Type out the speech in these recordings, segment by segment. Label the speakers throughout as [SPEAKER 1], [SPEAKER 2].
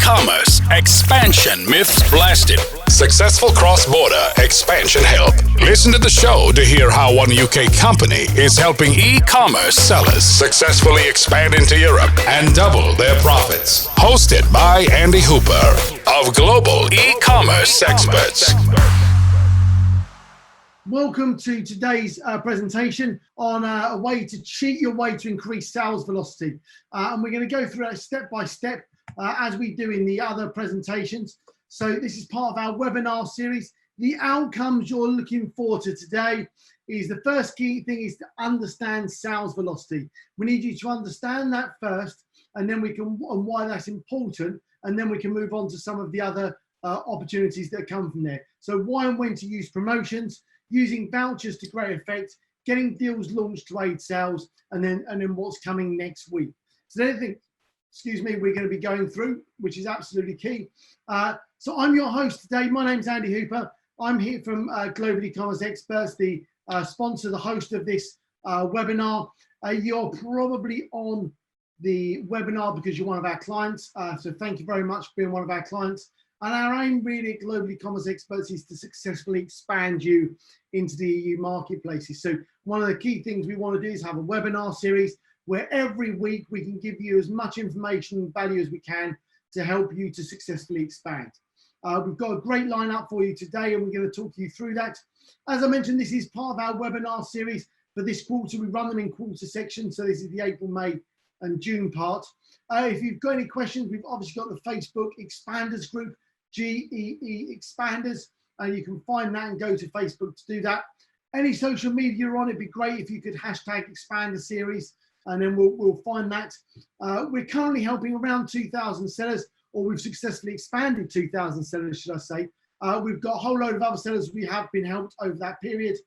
[SPEAKER 1] e-commerce expansion myths blasted. Successful cross-border expansion help. Listen to the show to hear how one UK company is helping e-commerce sellers successfully expand into Europe and double their profits. Hosted by Andy Hooper of Global E-commerce Experts.
[SPEAKER 2] Welcome to today's presentation on a way to cheat your way to increase sales velocity. And we're going to go through it step by step as we do in the other presentations. So this is part of our webinar series. The outcomes you're looking for to today is the first key thing is to understand sales velocity. We need you to understand that first, and then we can, and why that's important, and then we can move on to some of the other opportunities that come from there. So why and when to use promotions, using vouchers to great effect, getting deals launched to aid sales, and then what's coming next week. So anything, we're going to be going through, which is absolutely key. So I'm your host today. My name's Andy Hooper. I'm here from Global E-commerce Experts, the sponsor, the host of this webinar. You're probably on the webinar because you're one of our clients. So thank you very much for being one of our clients. And our aim really at Global E-commerce Experts is to successfully expand you into the EU marketplaces. So one of the key things we want to do is have a webinar series where every week we can give you as much information and value as we can to help you to successfully expand. We've got a great lineup for you today, and we're going to talk you through that. As I mentioned, this is part of our webinar series for this quarter. We run them in quarter sections. So this is the April, May and June part. If you've got any questions, we've obviously got the Facebook Expanders group, GEE Expanders, and you can find that and go to Facebook to do that. Any social media you're on, it'd be great if you could hashtag Expander Series, and then we'll find that. We're currently helping around 2,000 sellers, or we've successfully expanded 2,000 sellers, should I say. We've got a whole load of other sellers we have been helped over that period.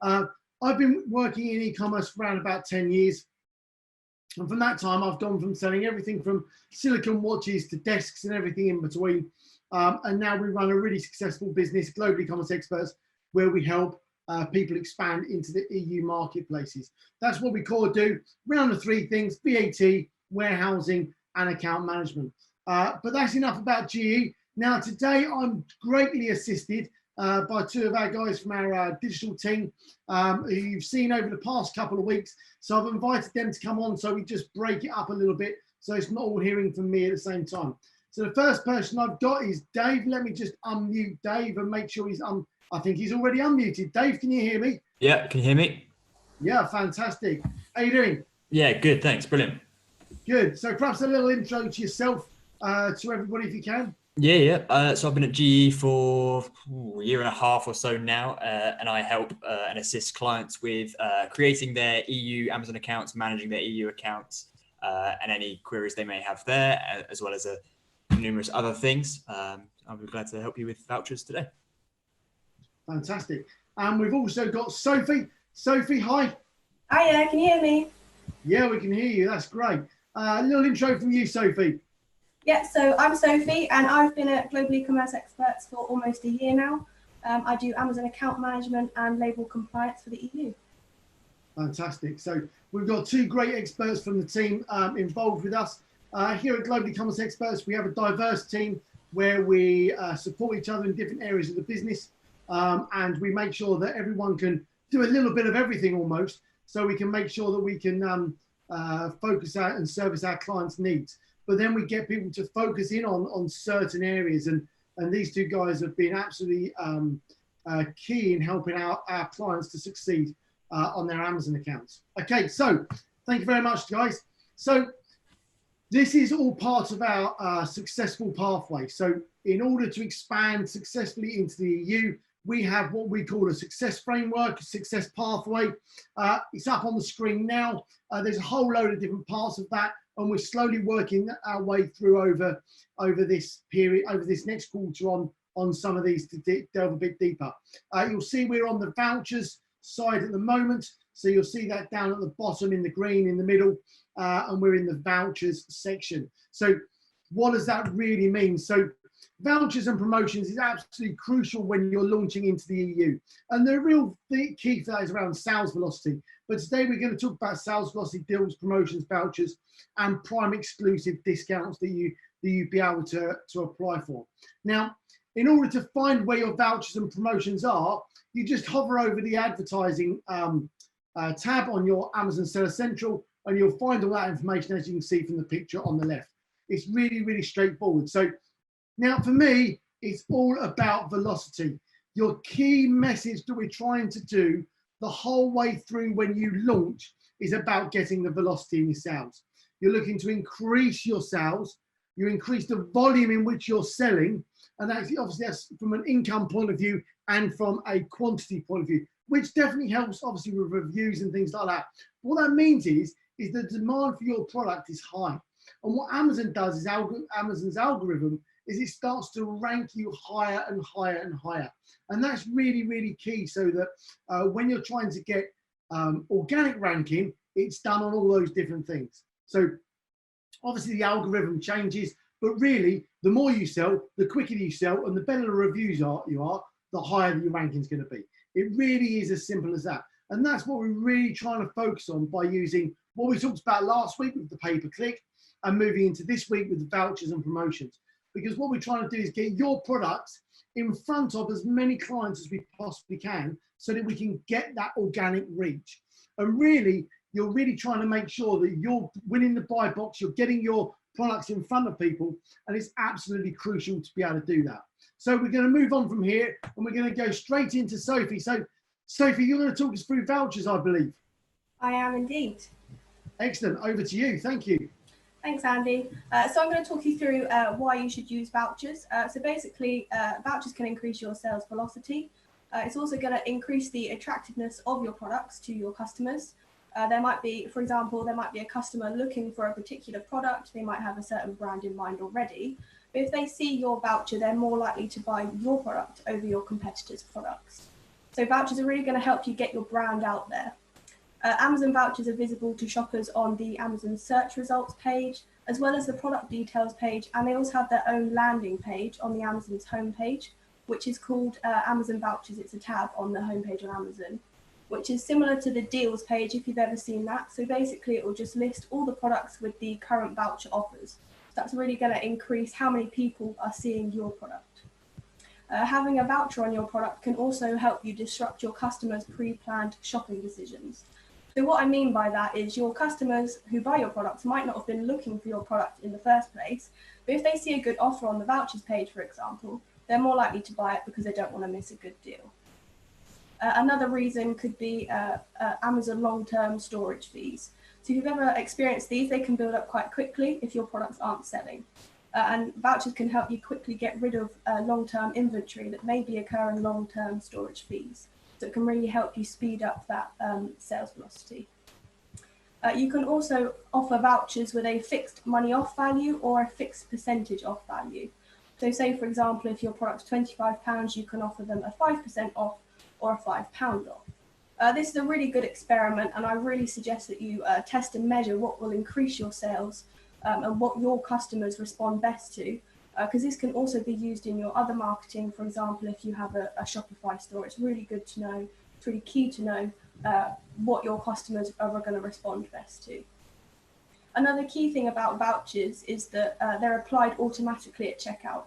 [SPEAKER 2] I've been working in e-commerce for around about 10 years. And from that time, I've gone from selling everything from silicone watches to desks and everything in between. And now we run a really successful business, Global E-commerce Experts, where we help people expand into the EU marketplaces. That's what we do. Around the three things: VAT, warehousing, and account management. But that's enough about GE. Now, today I'm greatly assisted by two of our guys from our digital team who you've seen over the past couple of weeks. So I've invited them to come on so we just break it up a little bit so it's not all hearing from me at the same time. So the first person I've got is Dave. Let me just unmute Dave and make sure he's I think he's already unmuted. Dave, can you hear me?
[SPEAKER 3] Yeah, can you hear me?
[SPEAKER 2] Yeah, fantastic. How you doing?
[SPEAKER 3] Yeah, good, thanks, brilliant.
[SPEAKER 2] Good. So perhaps a little intro to yourself to everybody if you can.
[SPEAKER 3] Yeah. So I've been at GE for a year and a half or so now, and I help and assist clients with creating their EU Amazon accounts, managing their EU accounts, and any queries they may have there, as well as numerous other things. I'll be glad to help you with vouchers today.
[SPEAKER 2] Fantastic. And we've also got Sophie. Sophie, hi.
[SPEAKER 4] Hiya, can you hear me?
[SPEAKER 2] Yeah, we can hear you. That's great. A little intro from you, Sophie.
[SPEAKER 4] Yeah, so I'm Sophie, and I've been at Global E-commerce Experts for almost a year now. I do Amazon account management and label compliance for the EU.
[SPEAKER 2] Fantastic. So we've got two great experts from the team involved with us. Here at Global E-commerce Experts, we have a diverse team where we support each other in different areas of the business, and we make sure that everyone can do a little bit of everything almost, so we can make sure that we can focus out and service our clients' needs. But then we get people to focus in on certain areas, and these two guys have been absolutely key in helping our clients to succeed on their Amazon accounts. Okay, so thank you very much, guys. So this is all part of our successful pathway. So in order to expand successfully into the EU, we have what we call a success framework, a success pathway. It's up on the screen now. There's a whole load of different parts of that, and we're slowly working our way through over this period, over this next quarter on some of these to delve a bit deeper. You'll see we're on the vouchers side at the moment. So you'll see that down at the bottom in the green in the middle, and we're in the vouchers section. So what does that really mean? So vouchers and promotions is absolutely crucial when you're launching into the EU. And the real key for that is around sales velocity. But today we're going to talk about sales velocity, deals, promotions, vouchers, and prime exclusive discounts that that you'd be able to apply for. Now, in order to find where your vouchers and promotions are, you just hover over the advertising tab on your Amazon Seller Central, and you'll find all that information, as you can see from the picture on the left. It's really, really straightforward. So now for me, it's all about velocity. Your key message that we're trying to do the whole way through when you launch is about getting the velocity in your sales. You're looking to increase your sales, you increase the volume in which you're selling, and obviously that's from an income point of view and from a quantity point of view, which definitely helps obviously with reviews and things like that. What that means is the demand for your product is high. And what Amazon does is Amazon's algorithm is it starts to rank you higher and higher and higher. And that's really, really key, so that when you're trying to get organic ranking, it's done on all those different things. So obviously the algorithm changes, but really the more you sell, the quicker you sell, and the better the reviews you are, the higher your ranking is going to be. It really is as simple as that. And that's what we're really trying to focus on by using what we talked about last week with the pay-per-click and moving into this week with the vouchers and promotions. Because what we're trying to do is get your products in front of as many clients as we possibly can, so that we can get that organic reach. And really, you're really trying to make sure that you're winning the buy box, you're getting your products in front of people, and it's absolutely crucial to be able to do that. So we're going to move on from here, and we're going to go straight into Sophie. So Sophie, you're going to talk us through vouchers, I believe.
[SPEAKER 4] I am indeed.
[SPEAKER 2] Excellent. Over to you. Thank you.
[SPEAKER 4] Thanks, Andy. So I'm going to talk you through why you should use vouchers. So basically, vouchers can increase your sales velocity. It's also going to increase the attractiveness of your products to your customers. There might be, for example, a customer looking for a particular product. They might have a certain brand in mind already. But if they see your voucher, they're more likely to buy your product over your competitors' products. So vouchers are really going to help you get your brand out there. Amazon vouchers are visible to shoppers on the Amazon search results page, as well as the product details page, and they also have their own landing page on the Amazon's homepage, which is called Amazon Vouchers. It's a tab on the homepage on Amazon, which is similar to the deals page if you've ever seen that. So basically it will just list all the products with the current voucher offers. So that's really going to increase how many people are seeing your product. Having a voucher on your product can also help you disrupt your customers' pre-planned shopping decisions. So what I mean by that is your customers who buy your products might not have been looking for your product in the first place, but if they see a good offer on the vouchers page, for example, they're more likely to buy it because they don't want to miss a good deal. Another reason could be Amazon long-term storage fees. So if you've ever experienced these, they can build up quite quickly if your products aren't selling. And vouchers can help you quickly get rid of long-term inventory that may be occurring long-term storage fees. So it can really help you speed up that sales velocity. You can also offer vouchers with a fixed money off value or a fixed percentage off value. So say, for example, if your product's £25, you can offer them a 5% off or a £5 off. This is a really good experiment, and I really suggest that you test and measure what will increase your sales and what your customers respond best to, because this can also be used in your other marketing. For example, if you have a Shopify store, it's really good to know, it's really key to know what your customers are going to respond best to. Another key thing about vouchers is that they're applied automatically at checkout.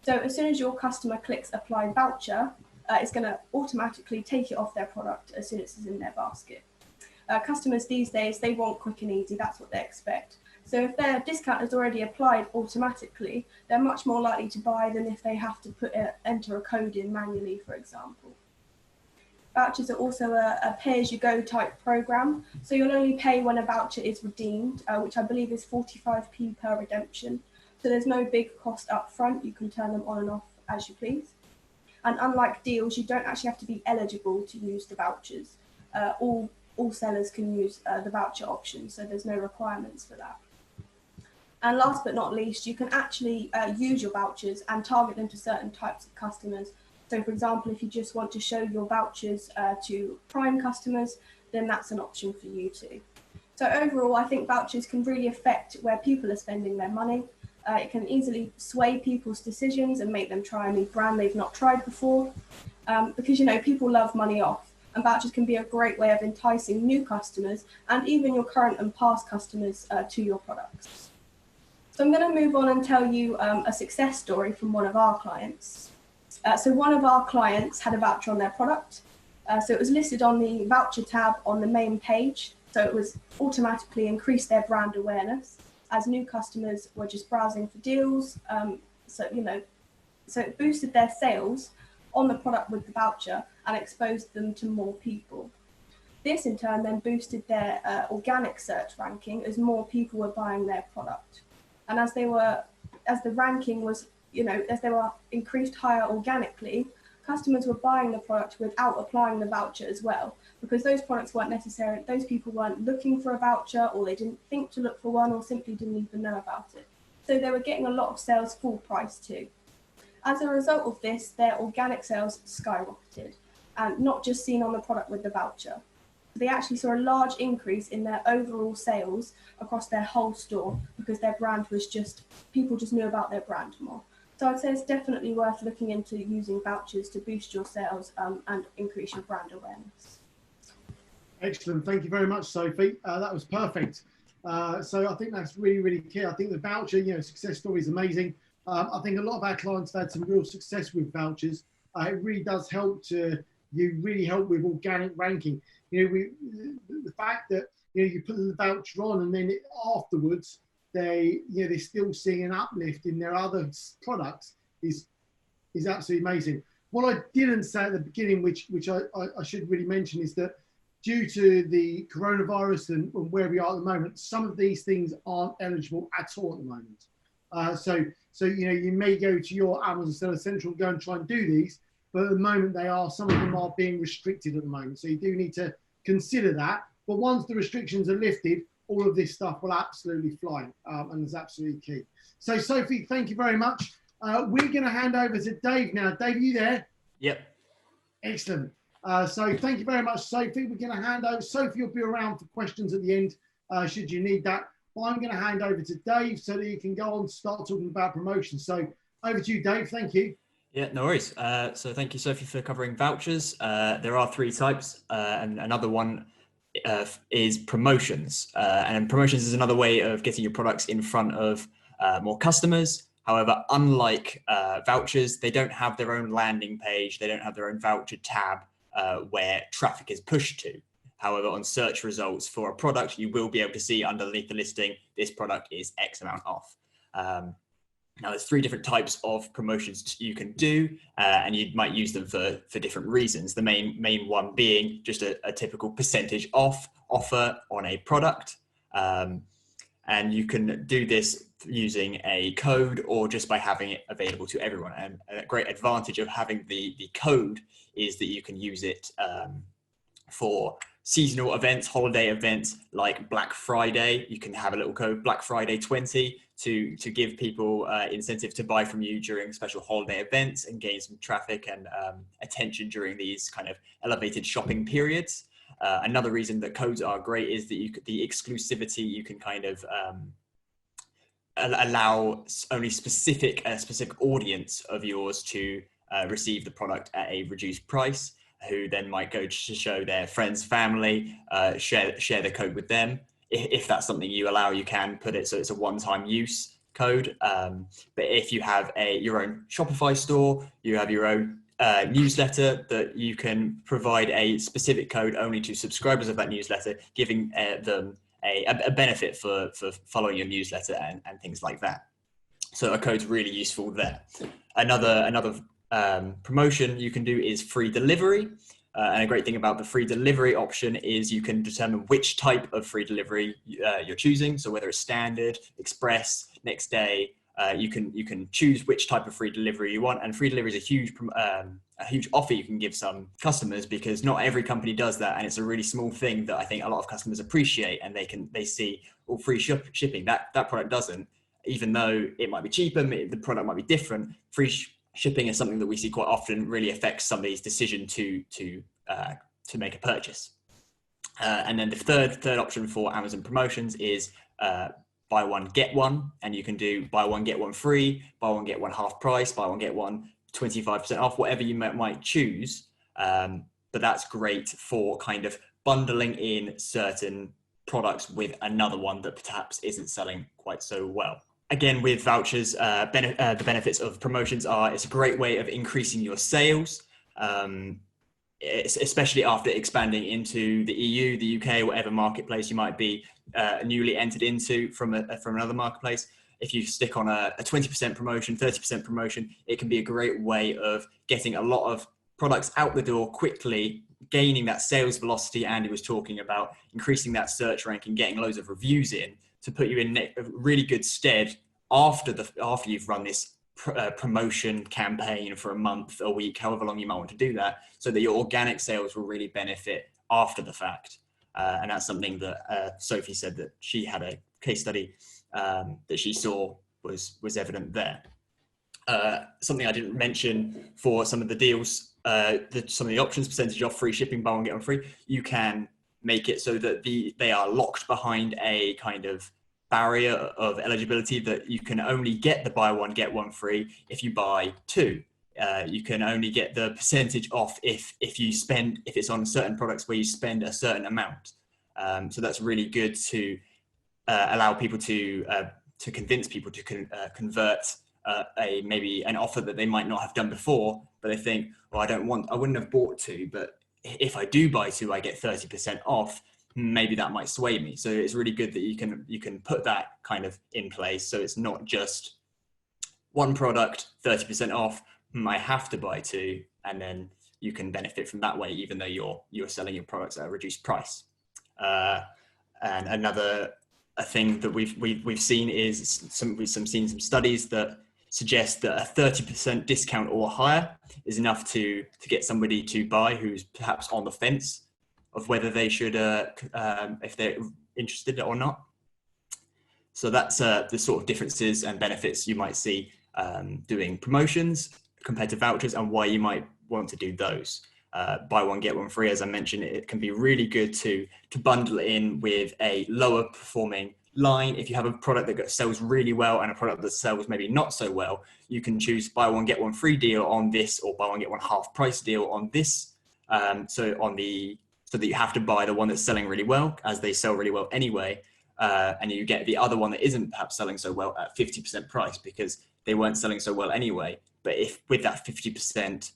[SPEAKER 4] So as soon as your customer clicks apply voucher, it's going to automatically take it off their product as soon as it's in their basket. Customers these days, they want quick and easy, that's what they expect. So if their discount is already applied automatically, they're much more likely to buy than if they have to enter a code in manually, for example. Vouchers are also a pay-as-you-go type program. So you'll only pay when a voucher is redeemed, which I believe is 45p per redemption. So there's no big cost up front. You can turn them on and off as you please. And unlike deals, you don't actually have to be eligible to use the vouchers. All sellers can use the voucher option, so there's no requirements for that. And last but not least, you can actually use your vouchers and target them to certain types of customers. So for example, if you just want to show your vouchers to Prime customers, then that's an option for you too. So overall, I think vouchers can really affect where people are spending their money. It can easily sway people's decisions and make them try a new brand they've not tried before. Because, you know, people love money off, and vouchers can be a great way of enticing new customers and even your current and past customers to your products. So I'm going to move on and tell you a success story from one of our clients. So one of our clients had a voucher on their product. So it was listed on the voucher tab on the main page. So it was automatically increased their brand awareness as new customers were just browsing for deals. So it boosted their sales on the product with the voucher and exposed them to more people. This in turn then boosted their organic search ranking as more people were buying their product. And as the ranking was, as they were increased higher organically, customers were buying the product without applying the voucher as well, because those people weren't looking for a voucher, or they didn't think to look for one, or simply didn't even know about it. So they were getting a lot of sales full price too. As a result of this, their organic sales skyrocketed, and not just seen on the product with the voucher. They actually saw a large increase in their overall sales across their whole store, because their brand was people just knew about their brand more. So I'd say it's definitely worth looking into using vouchers to boost your sales and increase your brand awareness.
[SPEAKER 2] Excellent. Thank you very much, Sophie. That was perfect. So I think that's really, really key. I think the voucher, success story is amazing. I think a lot of our clients have had some real success with vouchers. It really does help help with organic ranking. The fact that you put the voucher on and then afterwards they're still seeing an uplift in their other products is absolutely amazing. What I didn't say at the beginning, which I should really mention, is that due to the coronavirus and where we are at the moment, some of these things aren't eligible at all at the moment. So you may go to your Amazon Seller Central and go and try and do these, but at the moment some of them are being restricted at the moment. So you do need to consider that. But once the restrictions are lifted, all of this stuff will absolutely fly, and it's absolutely key. So Sophie, thank you very much. We're going to hand over to Dave now. Dave, are you there?
[SPEAKER 3] Yep.
[SPEAKER 2] Excellent. So thank you very much, Sophie. We're going to hand over. Sophie will be around for questions at the end, should you need that. But I'm going to hand over to Dave so that you can go on and start talking about promotions. So over to you, Dave. Thank you.
[SPEAKER 3] Yeah, no worries. So thank you, Sophie, for covering vouchers. There are 3 types, and another one is promotions. And promotions is another way of getting your products in front of more customers. However, unlike vouchers, they don't have their own landing page. They don't have their own voucher tab where traffic is pushed to. However, on search results for a product, you will be able to see underneath the listing, this product is X amount off. Now, there's 3 different types of promotions you can do, and you might use them for different reasons. The main one being just a typical percentage off offer on a product. And you can do this using a code or just by having it available to everyone. And a great advantage of having the code is that you can use it for seasonal events, holiday events like Black Friday. You can have a little code, Black Friday 20, to give people incentive to buy from you during special holiday events and gain some traffic and attention during these kind of elevated shopping periods. Another reason that codes are great is that the exclusivity, you can kind of allow only a specific audience of yours to receive the product at a reduced price, who then might go to show their friends, family, share the code with them. If that's something you allow, you can put it so it's a one-time use code. But if you have your own Shopify store, you have your own newsletter, that you can provide a specific code only to subscribers of that newsletter, giving them a benefit for following your newsletter and things like that. So a code's really useful there. Another promotion you can do is free delivery. And a great thing about the free delivery option is you can determine which type of free delivery you're choosing. So whether it's standard, express, next day, you can choose which type of free delivery you want. And free delivery is a huge offer you can give some customers, because not every company does that. And it's a really small thing that I think a lot of customers appreciate, and they see free shipping. That product doesn't, even though it might be cheaper, the product might be different. Free shipping is something that we see quite often, really affects somebody's decision to make a purchase. And then the third option for Amazon promotions is buy one, get one. And you can do buy one, get one free, buy one, get one half price, buy one, get one 25% off, whatever you might choose. But that's great for kind of bundling in certain products with another one that perhaps isn't selling quite so well. again, with vouchers, the benefits of promotions are it's a great way of increasing your sales, especially after expanding into the EU, the UK, whatever marketplace you might be newly entered into from another marketplace. If you stick on a 20% promotion, 30% promotion, it can be a great way of getting a lot of products out the door quickly, gaining that sales velocity Andy was talking about, increasing that search rank and getting loads of reviews in to put you in a really good stead after you've run this promotion campaign for a month, a week, however long you might want to do that, so that your organic sales will really benefit after the fact. And that's something that Sophie said that she had a case study that she saw was evident there. Something I didn't mention for some of the deals, some of the options, percentage off, free shipping, buy one get one free, you can make it so that they are locked behind a kind of barrier of eligibility, that you can only get the buy one get one free if you buy two. You can only get the percentage off if it's on certain products where you spend a certain amount. So that's really good to allow people to convince people to convert maybe an offer that they might not have done before, but they think, well, I wouldn't have bought two, but if I do buy two, I get 30% off. Maybe that might sway me. So it's really good that you can put that kind of in place. So it's not just one product, 30% off, I have to buy two, and then you can benefit from that way, even though you're selling your products at a reduced price. And another thing that we've seen is we've seen some studies that suggest that a 30% discount or higher is enough to get somebody to buy who's perhaps on the fence of whether they should, if they're interested or not. So that's the sort of differences and benefits you might see doing promotions compared to vouchers, and why you might want to do those. Buy one, get one free, as I mentioned, it can be really good to bundle in with a lower performing line. If you have a product that sells really well and a product that sells maybe not so well, you can choose buy one, get one free deal on this, or buy one, get one half price deal on this. So that you have to buy the one that's selling really well, as they sell really well anyway. And you get the other one that isn't perhaps selling so well at 50% price because they weren't selling so well anyway. But if with that 50%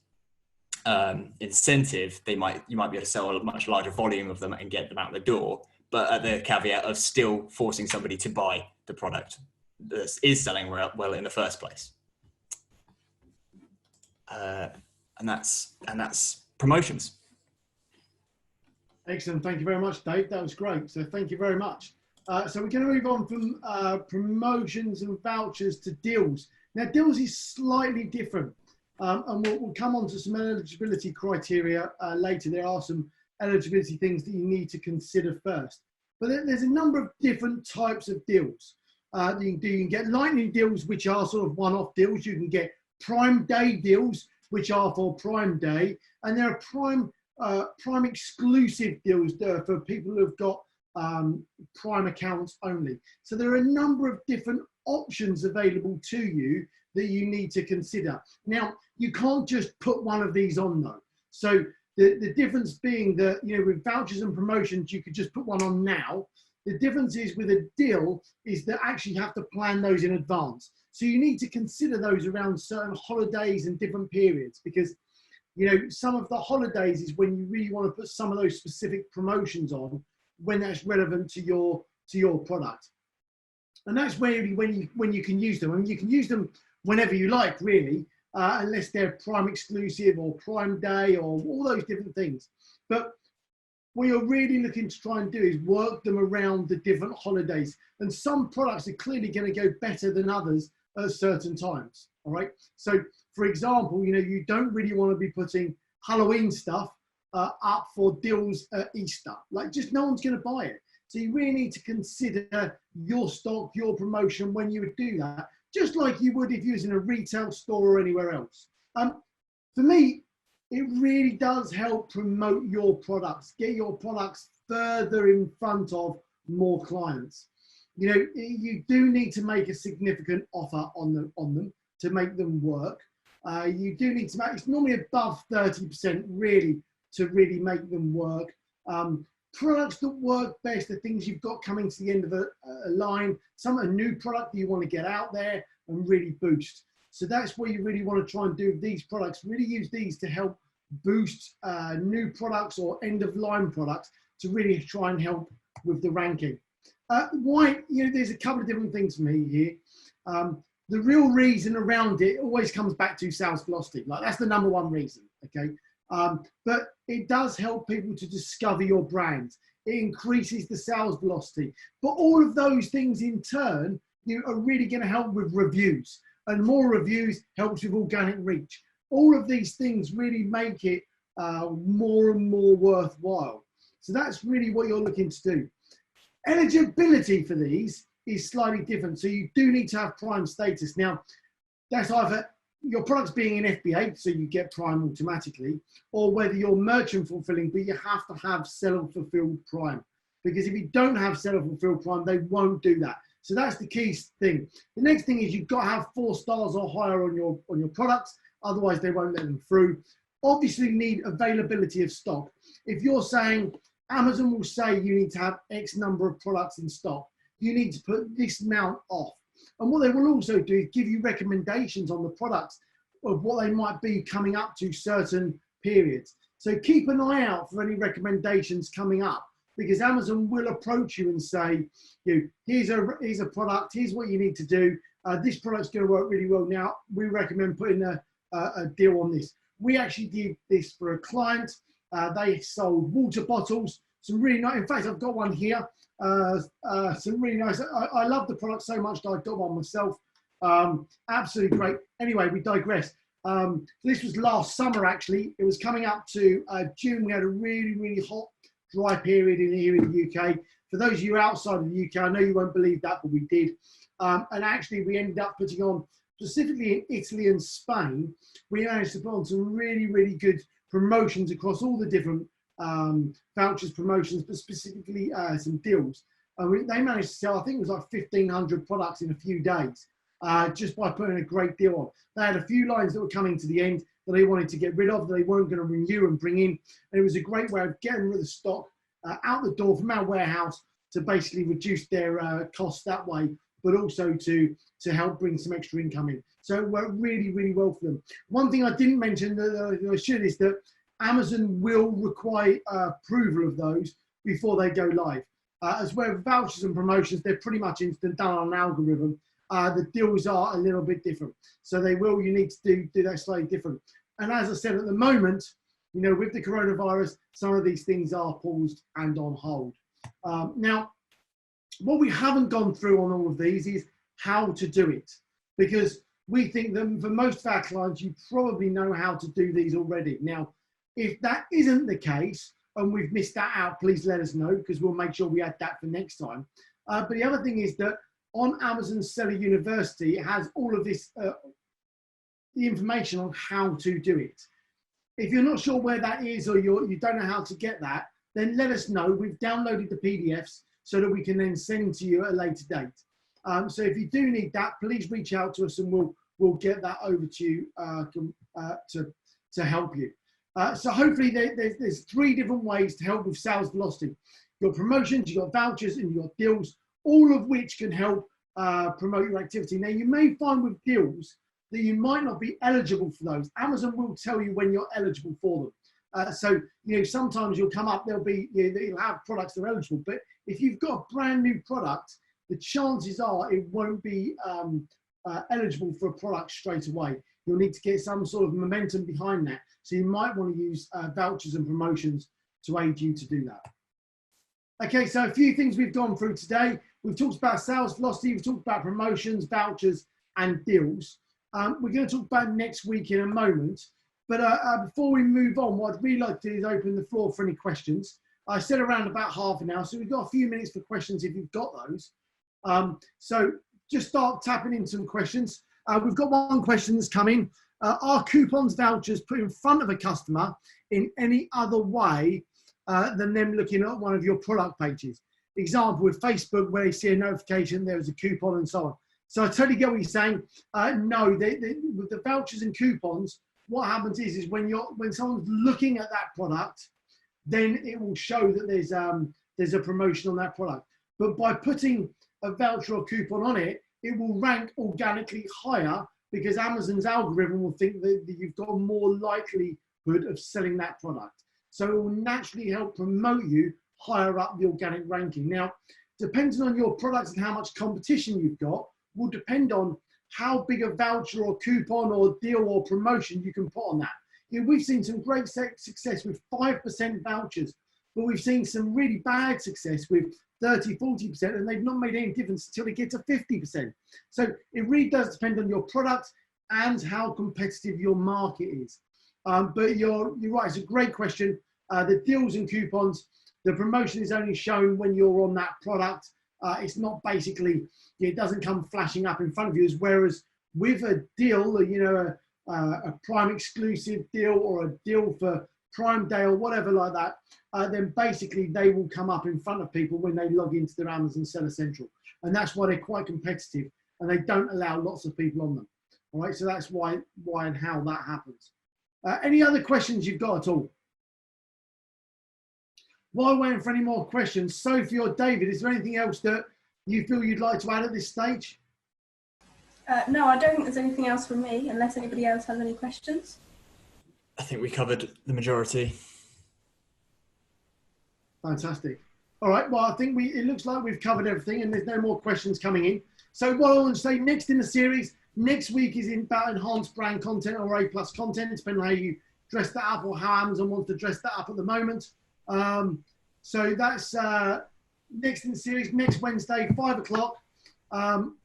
[SPEAKER 3] incentive, you might be able to sell a much larger volume of them and get them out the door, but at the caveat of still forcing somebody to buy the product that is selling well in the first place. And that's promotions.
[SPEAKER 2] Excellent. Thank you very much, Dave. That was great. So thank you very much. So we're going to move on from promotions and vouchers to deals. Now, deals is slightly different. And we'll come on to some eligibility criteria later. There are some eligibility things that you need to consider first. But there's a number of different types of deals that you can do. You can get lightning deals, which are sort of one-off deals. You can get Prime Day deals, which are for Prime Day. And there are Prime exclusive deals for people who have got Prime accounts only. So there are a number of different options available to you that you need to consider. Now, you can't just put one of these on though. So the difference being that, with vouchers and promotions, you could just put one on now. The difference is with a deal is that actually you have to plan those in advance. So you need to consider those around certain holidays and different periods, because some of the holidays is when you really want to put some of those specific promotions on when that's relevant to your product. And that's really when you can use them. I mean, you can use them whenever you like, really, unless they're Prime exclusive or Prime Day or all those different things. But what you're really looking to try and do is work them around the different holidays. And some products are clearly going to go better than others at certain times. All right. So, for example, you don't really want to be putting Halloween stuff up for deals at Easter. Like, just no one's going to buy it. So you really need to consider your stock, your promotion when you would do that, just like you would if you was in a retail store or anywhere else. For me, it really does help promote your products, get your products further in front of more clients. You do need to make a significant offer on them to make them work. You do need to make, it's normally above 30% really to really make them work. products that work best, the things you've got coming to the end of a line, a new product that you want to get out there and really boost. So that's what you really want to try and do with these products. Really use these to help boost new products or end of line products to really try and help with the ranking. Why, there's a couple of different things for me here. The real reason around it always comes back to sales velocity. Like, that's the number one reason, okay? But it does help people to discover your brand. It increases the sales velocity. But all of those things in turn, are really going to help with reviews. And more reviews helps with organic reach. All of these things really make it more and more worthwhile. So that's really what you're looking to do. Eligibility for these is slightly different. So you do need to have Prime status. Now, that's either your product's being in FBA, so you get Prime automatically, or whether you're merchant fulfilling, but you have to have seller fulfilled Prime. Because if you don't have seller fulfilled Prime, they won't do that. So that's the key thing. The next thing is you've got to have 4 stars or higher on your products, otherwise they won't let them through. Obviously, you need availability of stock. If you're saying, Amazon will say you need to have X number of products in stock, you need to put this amount off. And what they will also do is give you recommendations on the products of what they might be coming up to certain periods. So keep an eye out for any recommendations coming up, because Amazon will approach you and say, here's a product, here's what you need to do. This product's going to work really well now. We recommend putting a deal on this. We actually did this for a client. They sold water bottles, some really nice. In fact, I've got one here. Some really nice. I love the product so much that I got one myself. Absolutely great. Anyway, we digress. This was last summer, actually. It was coming up to June. We had a really, really hot, dry period here in the UK. For those of you outside of the UK, I know you won't believe that, but we did. And actually, we ended up putting on, specifically in Italy and Spain, we managed to put on some really, really good promotions across all the different vouchers promotions, but specifically some deals. They managed to sell, I think it was like 1,500 products in a few days, just by putting a great deal on. They had a few lines that were coming to the end that they wanted to get rid of, that they weren't going to renew and bring in. And it was a great way of getting rid of the stock out the door from our warehouse to basically reduce their costs that way, but also to help bring some extra income in. So it worked really, really well for them. One thing I didn't mention that I should is that Amazon will require approval of those before they go live. As well as vouchers and promotions, they're pretty much instant, done on an algorithm. The deals are a little bit different. So you need to do that slightly different. And as I said, at the moment, with the coronavirus, some of these things are paused and on hold. Now, what we haven't gone through on all of these is how to do it, because we think that for most of our clients, you probably know how to do these already. Now, if that isn't the case and we've missed that out, please let us know, because we'll make sure we add that for next time. But the other thing is that on Amazon Seller University, it has all of this, the information on how to do it. If you're not sure where that is, or you don't know how to get that, then let us know. We've downloaded the PDFs so that we can then send to you at a later date. So if you do need that, please reach out to us and we'll get that over to you to help you. So hopefully there's 3 different ways to help with sales velocity. You've got promotions, you've got vouchers, and you've got deals, all of which can help promote your activity. Now, you may find with deals that you might not be eligible for those. Amazon will tell you when you're eligible for them. So, sometimes you'll come up, you'll have products that are eligible, but if you've got a brand new product, the chances are it won't be eligible for a product straight away. You'll need to get some sort of momentum behind that. So you might want to use vouchers and promotions to aid you to do that. Okay, so a few things we've gone through today. We've talked about sales velocity, we've talked about promotions, vouchers, and deals. We're going to talk about next week in a moment. But before we move on, what I'd really like to do is open the floor for any questions. I said around about half an hour, so we've got a few minutes for questions if you've got those. So just start tapping in some questions. We've got one question that's come in. Are coupons, vouchers put in front of a customer in any other way than them looking at one of your product pages? Example with Facebook, where they see a notification, there was a coupon and so on. So I totally get what you're saying. No, with the vouchers and coupons, what happens is when someone's looking at that product, then it will show that there's a promotion on that product. But by putting a voucher or coupon on it, it will rank organically higher because Amazon's algorithm will think that you've got a more likelihood of selling that product. So it will naturally help promote you higher up the organic ranking. Now, depending on your products and how much competition you've got, will depend on how big a voucher or coupon or deal or promotion you can put on that. You know, we've seen some great success with 5% vouchers, but we've seen some really bad success with 30, 40%, and they've not made any difference until they get to 50%. So it really does depend on your product and how competitive your market is. But you're right, it's a great question. The deals and coupons, the promotion is only shown when you're on that product. It's not basically, it doesn't come flashing up in front of you, whereas with a deal, you know, a Prime exclusive deal or a deal for Prime Day or whatever like that, then basically they will come up in front of people when they log into their Amazon Seller Central. And that's why they're quite competitive and they don't allow lots of people on them. All right, so that's why and how that happens. Any other questions you've got at all? While waiting for any more questions, Sophie or David, is there anything else that you feel you'd like to add at this stage?
[SPEAKER 4] No, I don't think there's anything else from me, unless anybody else has any questions.
[SPEAKER 3] I think we covered the majority.
[SPEAKER 2] Fantastic. All right, well, I think it looks like we've covered everything and there's no more questions coming in. So what I want to say next in the series, next week is about enhanced brand content or A+ content, depending on how you dress that up or how Amazon wants to dress that up at the moment. So that's next in the series, next Wednesday, 5 o'clock.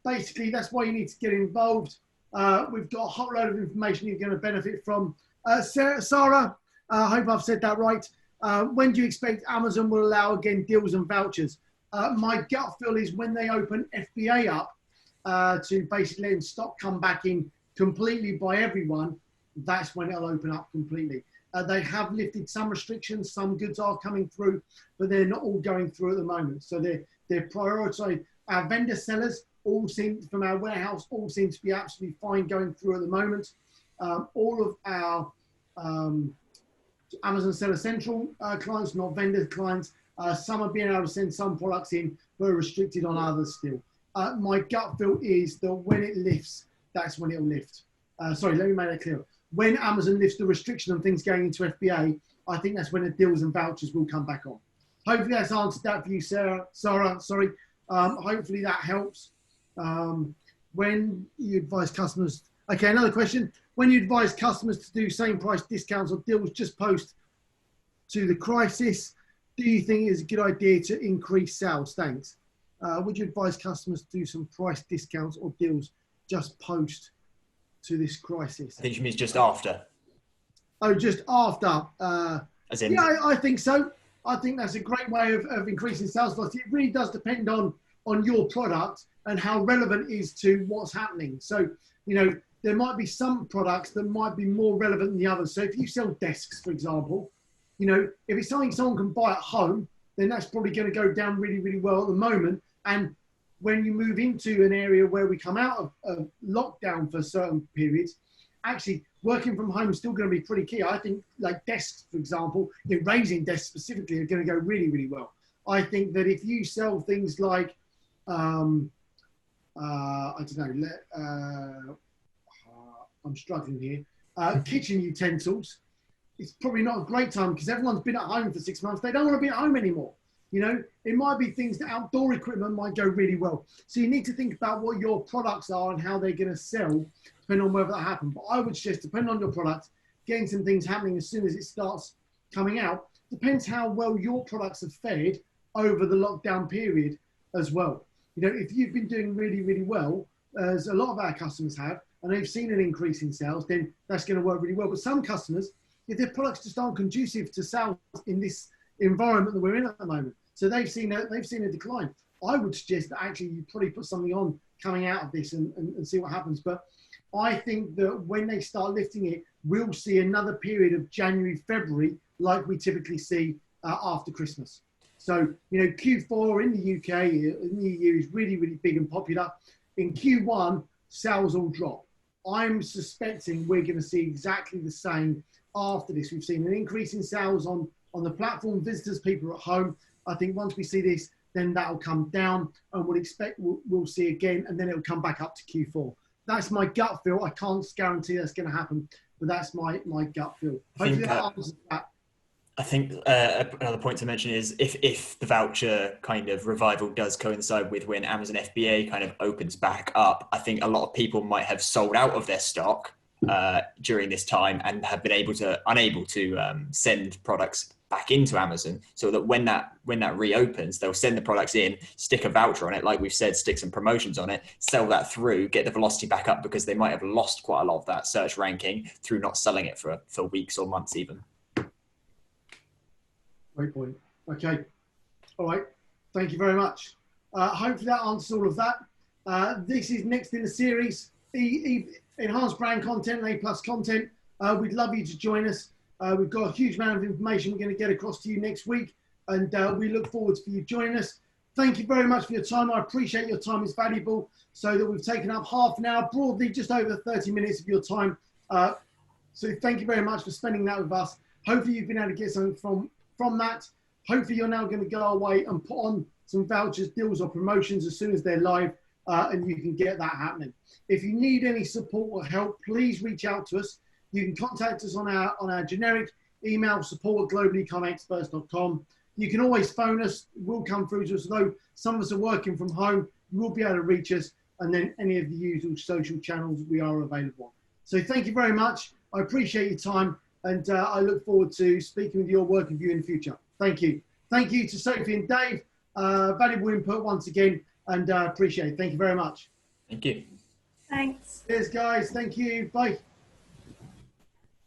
[SPEAKER 2] Basically, that's why you need to get involved. We've got a whole load of information you're going to benefit from. Sarah, I hope I've said that right. When do you expect Amazon will allow again deals and vouchers? My gut feel is when they open FBA up to basically let stock come back in completely by everyone, that's when it'll open up completely. They have lifted some restrictions, some goods are coming through, but they're not all going through at the moment. So they're prioritizing. Our vendor sellers all seem, from our warehouse, all seem to be absolutely fine going through at the moment. All of our Amazon Seller Central clients, not vendor clients, some are being able to send some products in, but are restricted on others still. My gut feel is that when it lifts, that's when it'll lift. Sorry, let me make that clear. When Amazon lifts the restriction on things going into FBA, I think that's when the deals and vouchers will come back on. Hopefully that's answered that for you, Sarah. Sorry. Hopefully that helps. When you advise customers, okay, another question. When you advise customers to do same price discounts or deals just post to the crisis, do you think it's a good idea to increase sales? Thanks. Would you advise customers to do some price discounts or deals just post to this crisis?
[SPEAKER 3] I think she means just after.
[SPEAKER 2] Oh, just after.
[SPEAKER 3] As in,
[SPEAKER 2] yeah, I think so. I think that's a great way of increasing sales velocity. It really does depend on your product and how relevant it is to what's happening. So, you know, there might be some products that might be more relevant than the others. So if you sell desks, for example, you know, if it's something someone can buy at home, then that's probably going to go down really, really well at the moment. And when you move into an area where we come out of lockdown for certain periods, actually working from home is still going to be pretty key. I think like desks, for example, raising desks specifically are going to go really, really well. I think that if you sell things like, I don't know, I'm struggling here, kitchen utensils, it's probably not a great time because everyone's been at home for 6 months. They don't want to be at home anymore. You know, it might be things that outdoor equipment might go really well. So you need to think about what your products are and how they're going to sell, depending on whether that happens. But I would suggest, depending on your product, getting some things happening as soon as it starts coming out. Depends how well your products have fared over the lockdown period as well. You know, if you've been doing really, really well, as a lot of our customers have, and they've seen an increase in sales, then that's going to work really well. But some customers, if their products just aren't conducive to sales in this environment that we're in at the moment, so they've seen a decline. I would suggest that actually you probably put something on coming out of this and see what happens. But I think that when they start lifting it, we'll see another period of January, February, like we typically see after Christmas. So, you know, Q4 in the UK, in the EU, is really, really big and popular. In Q1, sales will drop. I'm suspecting we're going to see exactly the same after this. We've seen an increase in sales on on the platform, visitors, people at home. I think once we see this, then that'll come down, and we'll see again, and then it'll come back up to Q4. That's my gut feel. I can't guarantee that's going to happen, but that's my gut feel. Hopefully that answers that.
[SPEAKER 3] I think another point to mention is if the voucher kind of revival does coincide with when Amazon FBA kind of opens back up, I think a lot of people might have sold out of their stock during this time and have been unable to send products back into Amazon, so that when that reopens, they'll send the products in, stick a voucher on it, like we've said, stick some promotions on it, sell that through, get the velocity back up, because they might have lost quite a lot of that search ranking through not selling it for weeks or months even.
[SPEAKER 2] Great point. Okay. All right. Thank you very much. Hopefully that answers all of that. This is next in the series, enhanced brand content and A+ content. We'd love you to join us. We've got a huge amount of information we're going to get across to you next week, and we look forward to you joining us. Thank you very much for your time. I appreciate your time. It's valuable, so that we've taken up half an hour, broadly just over 30 minutes of your time. So thank you very much for spending that with us. Hopefully you've been able to get something from that. Hopefully you're now going to go away and put on some vouchers, deals or promotions as soon as they're live, and you can get that happening. If you need any support or help, please reach out to us. You can contact us on our generic email, support@globalecomexperts.com. You can always phone us. We'll come through to us. Though some of us are working from home, you will be able to reach us, and then any of the usual social channels we are available. So thank you very much. I appreciate your time, and I look forward to speaking with you or working with you in the future. Thank you. Thank you to Sophie and Dave. Valuable input once again, and appreciate it. Thank you very much.
[SPEAKER 3] Thank you.
[SPEAKER 4] Thanks.
[SPEAKER 2] Cheers, guys. Thank you. Bye.